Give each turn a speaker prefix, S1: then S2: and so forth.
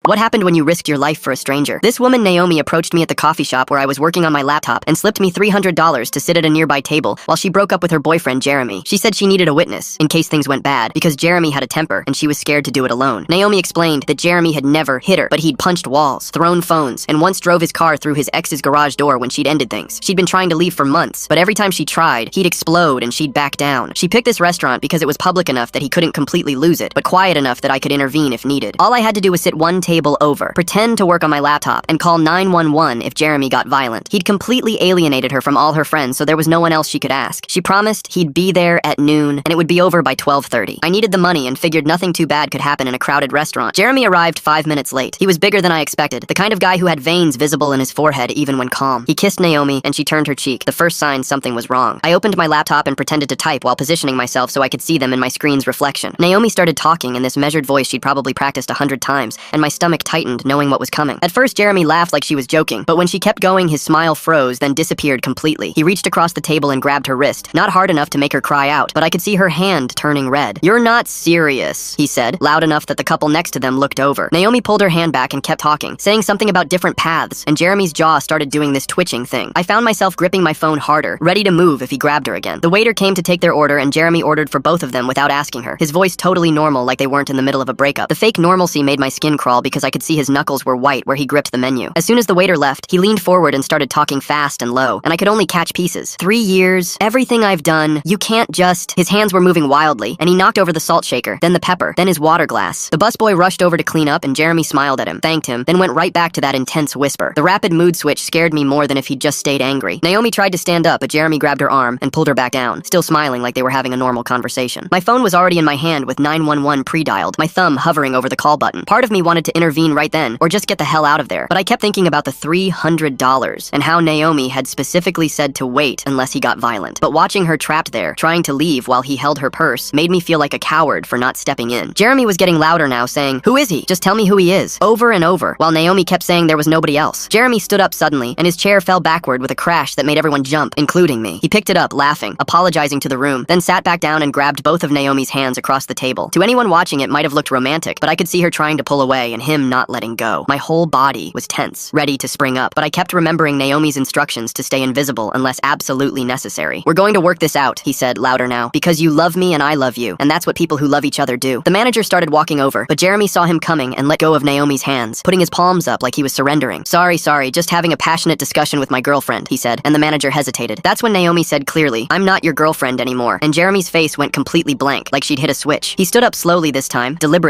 S1: What happened when you risked your life for a stranger? This woman, Naomi, approached me at the coffee shop where I was working on my laptop and slipped me $300 to sit at a nearby table while she broke up with her boyfriend, Jeremy. She said she needed a witness in case things went bad because Jeremy had a temper and she was scared to do it alone. Naomi explained that Jeremy had never hit her, but he'd punched walls, thrown phones, and once drove his car through his ex's garage door when she'd ended things. She'd been trying to leave for months, but every time she tried, he'd explode and she'd back down. She picked this restaurant because it was public enough that he couldn't completely lose it, but quiet enough that I could intervene if needed. All I had to do was sit one table over, pretend to work on my laptop, and call 911 if Jeremy got violent. He'd completely alienated her from all her friends, so there was no one else she could ask. She promised he'd be there at noon, and it would be over by 12:30. I needed the money and figured nothing too bad could happen in a crowded restaurant. Jeremy arrived 5 minutes late. He was bigger than I expected, the kind of guy who had veins visible in his forehead even when calm. He kissed Naomi, and she turned her cheek, the first sign something was wrong. I opened my laptop and pretended to type while positioning myself so I could see them in my screen's reflection. Naomi started talking in this measured voice she'd probably practiced 100 times, and my stomach tightened knowing what was coming. At first, Jeremy laughed like she was joking, but when she kept going, his smile froze, then disappeared completely. He reached across the table and grabbed her wrist, not hard enough to make her cry out, but I could see her hand turning red. "You're not serious," he said, loud enough that the couple next to them looked over. Naomi pulled her hand back and kept talking, saying something about different paths, and Jeremy's jaw started doing this twitching thing. I found myself gripping my phone harder, ready to move if he grabbed her again. The waiter came to take their order, and Jeremy ordered for both of them without asking her, his voice totally normal like they weren't in the middle of a breakup. The fake normalcy made my skin crawl because I could see his knuckles were white where he gripped the menu. As soon as the waiter left, he leaned forward and started talking fast and low, and I could only catch pieces. 3 years, everything I've done, you can't just... His hands were moving wildly, and he knocked over the salt shaker, then the pepper, then his water glass. The busboy rushed over to clean up, and Jeremy smiled at him, thanked him, then went right back to that intense whisper. The rapid mood switch scared me more than if he'd just stayed angry. Naomi tried to stand up, but Jeremy grabbed her arm and pulled her back down, still smiling like they were having a normal conversation. My phone was already in my hand with 911 pre-dialed, my thumb hovering over the call button. Part of me wanted to intervene right then, or just get the hell out of there, but I kept thinking about the $300 and how Naomi had specifically said to wait unless he got violent. But watching her trapped there, trying to leave while he held her purse, made me feel like a coward for not stepping in. Jeremy was getting louder now, saying, "Who is he? Just tell me who he is," over and over, while Naomi kept saying there was nobody else. Jeremy stood up suddenly, and his chair fell backward with a crash that made everyone jump, including me. He picked it up, laughing, apologizing to the room, then sat back down and grabbed both of Naomi's hands across the table. To anyone watching, it might have looked romantic, but I could see her trying to pull away and him not letting go. My whole body was tense, ready to spring up, but I kept remembering Naomi's instructions to stay invisible unless absolutely necessary. "We're going to work this out," he said, louder now, "because you love me and I love you, and that's what people who love each other do." The manager started walking over, but Jeremy saw him coming and let go of Naomi's hands, putting his palms up like he was surrendering. Sorry, just having a passionate discussion with my girlfriend," he said, and the manager hesitated. That's when Naomi said clearly, "I'm not your girlfriend anymore," and Jeremy's face went completely blank, like she'd hit a switch. He stood up slowly this time, deliberately.